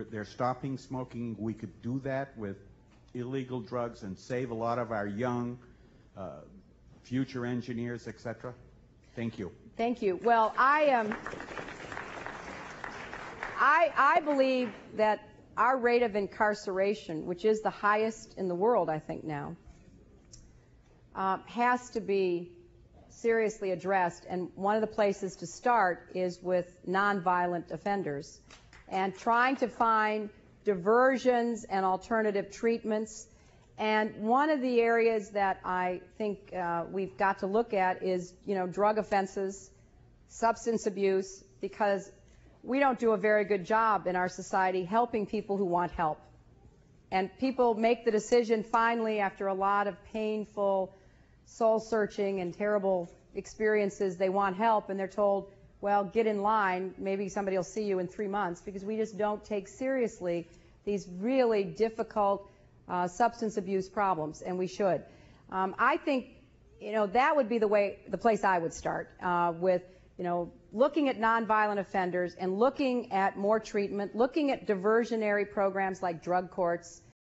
they're stopping smoking. We could do that with illegal drugs and save a lot of our young future engineers, etc. Thank you. Thank you. Well, I believe that our rate of incarceration, which is the highest in the world, I think now, has to be seriously addressed. And one of the places to start is with nonviolent offenders and trying to find diversions and alternative treatments. And one of the areas that I think we've got to look at is, drug offenses, substance abuse, because we don't do a very good job in our society helping people who want help. And people make the decision finally after a lot of painful soul-searching and terrible experiences, they want help, and they're told, well, get in line, maybe somebody will see you in 3 months, because we just don't take seriously these really difficult substance abuse problems, and we should. I think, that would be the place I would start with, looking at nonviolent offenders and looking at more treatment, looking at diversionary programs like drug courts,